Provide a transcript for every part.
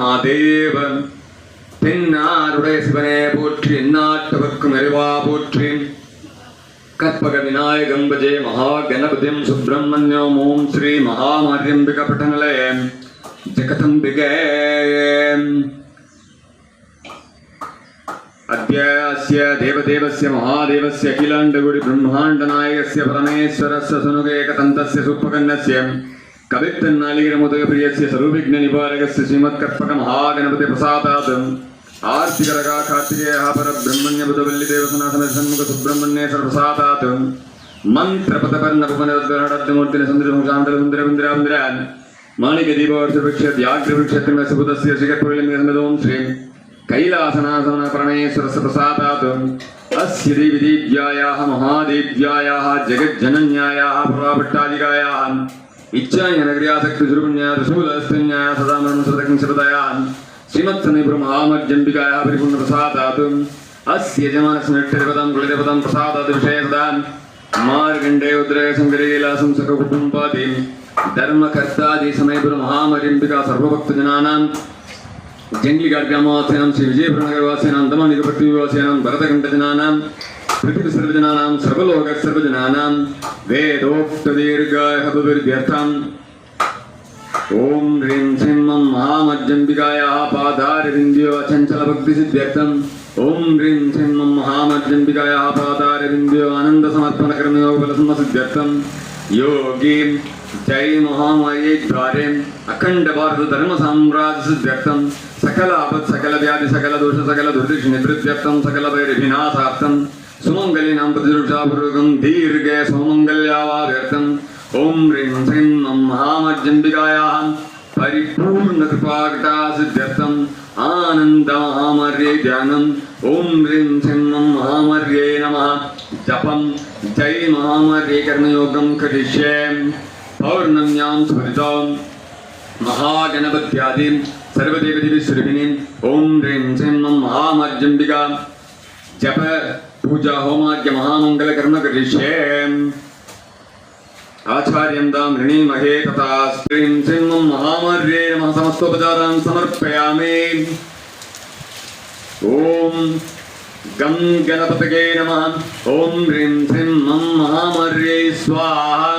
महादेव தென்னாருடைய சிவனே போற்றி எந்நாட்டவர்க்கும் இறைவா போற்றி கற்பக விநாயகம் பஜே மகா கணபதிம் சுப்பிரமணியம் ஓம் ஸ்ரீ மகாமாரியம்பிக பட்டனலே ஜெகதம்பிகே अद्य अस्य देवदेवस्य महादेवस्य अखिलाण्डगुडि ब्रह्माण्डनायकस्य परमेश्वरस्य सनुगेकतन्तस्य सुप्पकन्नस्य कवित्तन्नालिगिरमुदयप्रियस्य सर्वविघ्ननिवारकस्य श्रीमत्कर्पक महागणपति प्रसादात् आर्तिकरगा कार्तिकेयः परब्रह्मण्यबुधवल्लिदेवसनाथन षण्मुख सुब्रह्मण्ये सर्वप्रसादात् मन्त्रपदपर्णपवनद्वरडद्मूर्तिनि सन्दृशमुषाण्डलमुन्द्रमुन्द्रामुन्द्रान् माणिकदीपवर्षवृक्षद्याग्रवृक्षत्रमस्य बुधस्य शिखरपुरलिङ्गसन्दों श्रीं कैलासनासना परमेश्वरस्य प्रसादात् अस्य देवीदेव्यायाः महादेव्यायाः जगज्जनन्यायाः प्रभाभट्टादिकायाः इच्छायनगर्यासक्तिसुरुपुण्याः त्रिशूलस्त्रिण्याः सदा मरणसदकंशपदयाः श्रीमत्सनिपुरमहामर्जम्बिकायाः परिपूर्णप्रसादात् अस्य यजमानस्य नट्टरिपदं कुलदेवतं प्रसादात् विषयसदा मार्गण्डेयोद्रयशङ्करीलासं सककुटुम्बादि धर्मकर्तादि समयपुरमहामर्जम्बिका सर्वभक्तजनानां जंगलीघाट्यामावास्यानां श्री विजयपुरनगरवासिनां दमनिकपट्टिवासिनां भरतकण्ठजनानां पृथ्वीसर्वजनानां सर्वलोकसर्वजनानां वेदोक्तदीर्घाय भवद्भ्यर्थम् ओम ह्रीं श्रीं मं महामज्जम्बिकायाः पादारविन्द्यो अचञ्चलभक्तिसिद्ध्यर्थम् ओम ह्रीं श्रीं मं महामज्जम्बिकायाः पादारविन्द्यो आनन्दसमर्पणकर्मयोगफलसम्मसिद्ध्यर्थम् योगी जय महामाये द्वारे अखंड भारत धर्म साम्राज्य सिद्ध्यर्थम सकल आपद सकल व्याधि सकल दोष सकल दुर्दिश निवृत्त्यर्थम सकल वैरिविनाशार्थम सुमंगलीनां प्रतिरुषापूर्वकं दीर्घ सौमंगल्यावार्थम ओम ह्रीं श्रीं मं महामज्जम्बिकायाः परिपूर्ण कृपाकटा सिद्ध्यर्थम आनंद महामर्ये ध्यानम ओम ह्रीं श्रीं मं महामर्ये नमः जपम जय महामर्ये कर्मयोगं करिष्ये पौर्णम्यां स्मृतां महागणपत्यादिं सर्वदेवदेवीस्वरूपिणीं ओम ह्रीं श्रीं मं महामज्जम्बिका जप पूजा होमाद्य महामंगल कर्म करिष्ये आचार्यं दां ऋणीमहे तथा ह्रीं श्रीं मं महामर्ये नमः समस्तोपचारान् समर्पयामि ओम गं गणपतये नमः ओम ह्रीं श्रीं मं महामर्ये स्वाहा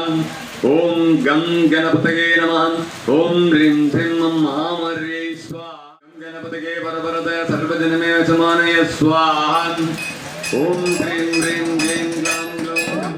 ओम गं गणपतये नमः ओम ह्रीं श्रीं मं महामर्ये स्वाहा गं गणपतये परवरदय सर्वजनमे समानय स्वाहा ओम ह्रीं ह्रीं ह्रीं ग्लां ग्लौं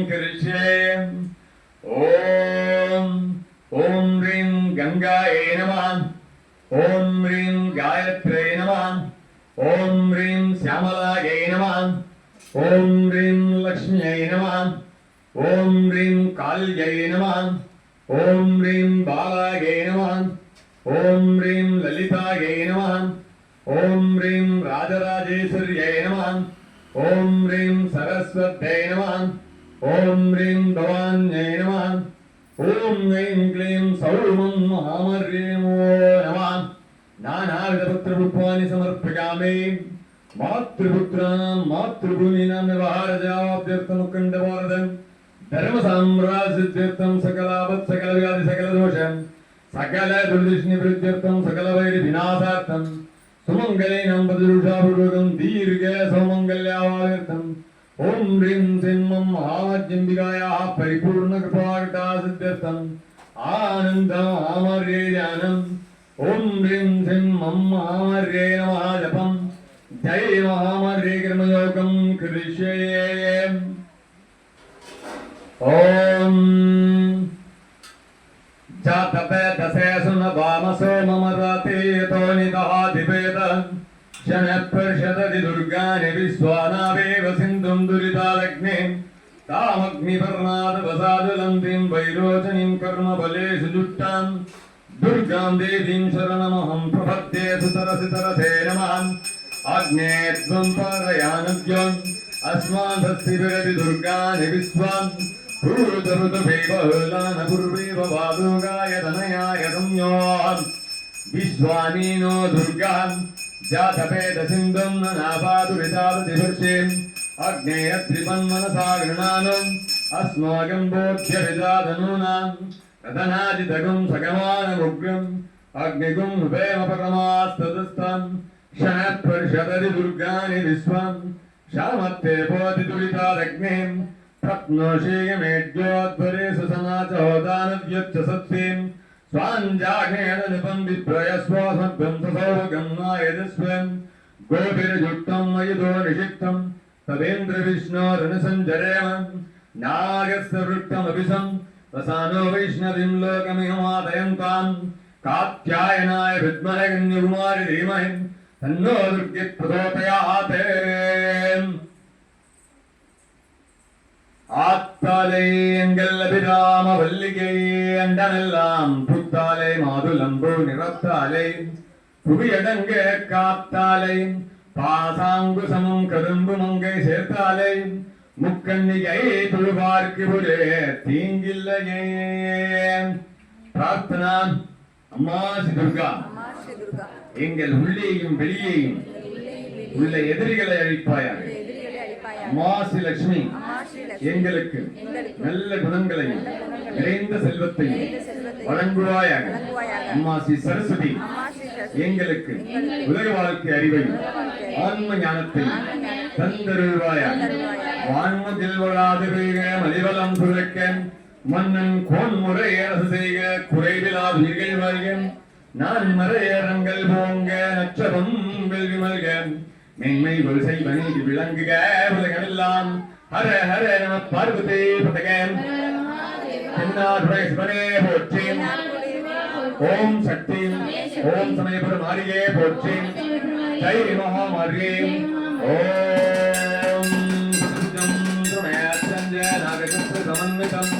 करिष्ये ओम ह्रीं गंगायै नमः ओम ह्रीं गायत्र्यै नमः ओम ह्रीं श्यामलायै नमः ओम ह्रीं लक्ष्म्यै नमः ओम ह्रीं काल्यै नमः ओम ह्रीं बालायै नमः ओम ह्रीं ललितायै नमः ओम ह्रीं राजराजेश्वर्यै नमः ओम ह्रीं सरस्वत्यै नमः ओम ह्रीं भवान्यै नमः ओम ऐं क्लीं सौमं महामर्ये नमो नमः नानाविधपुत्रपुष्पाणि समर्पयामि मातृपुत्राणां मातृभूमीनां व्यवहारजावाप्त्यर्थमुत्कण्ठभारतं धर्मसाम्राज्यत्यर्थं सकलापत् सकलव्याधि सकलदोषं सकलदुर्दृष्टिनिवृत्त्यर्थं सकलवैरिविनाशार्थं सुमङ्गलेनां पदरुषापूर्वकं दीर्घ सौमङ्गल्यावार्थम् ओम ह्रीं श्रीं मम महामज्जम्बिकायाः परिपूर्णकृपाकटासिद्ध्यर्थम् आनन्दमामर्ये ध्यानम् ओम ह्रीं श्रीं मम महामर्ये नमः जपम् जय महामर्ये कर्मयोगं करिष्ये ओम जातपे सुनवामसो मम राते यतो निदहाधिपेत शनपर्षदति दुर्गानि विश्वानावेव सिन्धुं दुरितालग्ने तामग्निपर्णादवसादुलन्तीं वैरोचनीं कर्मबलेषु जुष्टां दुर्गां देवीं शरणमहं प्रपद्ये सुतरसितरसे नमः अग्ने त्वं पारयानद्योन् अस्मादस्ति विरति दुर्गानि विश्वां भूतभृतभैवलानपूर्वेव वादोगाय तनयाय संयोः विश्वानीनो दुर्गान् जातपेद सिन्धुं नापादुरितावतिभर्षेम् अग्नेयत्रिपन्मनसा गृणानम् अस्माकं बोध्यविदाधनूनां रतनाजितगुं सगमानमुग्रम् अग्निगुं हुपेम परमास्तदस्थम् शनत्वर्षदति दुर्गानि विश्वम् शामत्ते पोतिदुरितादग्निम् प्रत्नोषेयमेड्योद्वरे सुसना च होदानव्यच्च सत्सीम् स्वाञ्जाघ्नेन निपं विप्रयस्वासभ्यं ससौभगं नायजस्वं गोभिर्जुक्तं मयुधो निषिक्तं तदेन्द्रविष्णोरनुसञ्जरेम नागस्य वृत्तमभिसं रसानो वैष्णवीं लोकमिहमादयन्तां कात्यायनाय विद्महे कन्याकुमारी धीमहि तन्नो दुर्गे प्रचोदयात् ஆத்தாலே எங்கள் அபிராம வல்லிகை அண்டமெல்லாம் புத்தாலே மாதுளம்பூ நிறத்தாலே புவியடங்க காத்தாலே பாசாங்குசமும் கரும்பு மங்கை சேர்த்தாலே முக்கண்ணிகை தொழுவார்க்கு ஒரு தீங்கில்லையே பிரார்த்தனா அம்மா ஸ்ரீ துர்கா எங்கள் உள்ளேயும் வெளியேயும் உள்ள எதிரிகளை அழிப்பாயாக அம்மா ஸ்ரீ லட்சுமி எங்களுக்கு நல்ல குணங்களையும் நிறைந்த செல்வத்தையும் வழங்குவாயாக அம்மா ஸ்ரீ சரஸ்வதி எங்களுக்கு உலக வாழ்க்கை அறிவையும் ஆன்ம ஞானத்தையும் தந்தருள்வாயாக வான்மதில் வளாது பெய்க மலிவலம் சுரக்க மன்னன் கோன்முறை அரசு செய்க குறைவிலா உயிர்கள் வாழ்க நான் மறையரங்கள் போங்க நச்சரம் வெல்வி மல்க மென்மை கொள்சை வணி விளங்குக உலகமெல்லாம் ஹர ஹர நம பார்வதி பதகம் தென்னாடுடைய சிவனே போற்றி ஓம் சக்தி ஓம் சமயபுர மாரியே போற்றி ஜெய் மகா மாரியே ஓம் சஞ்சய நாகசமன்விதம்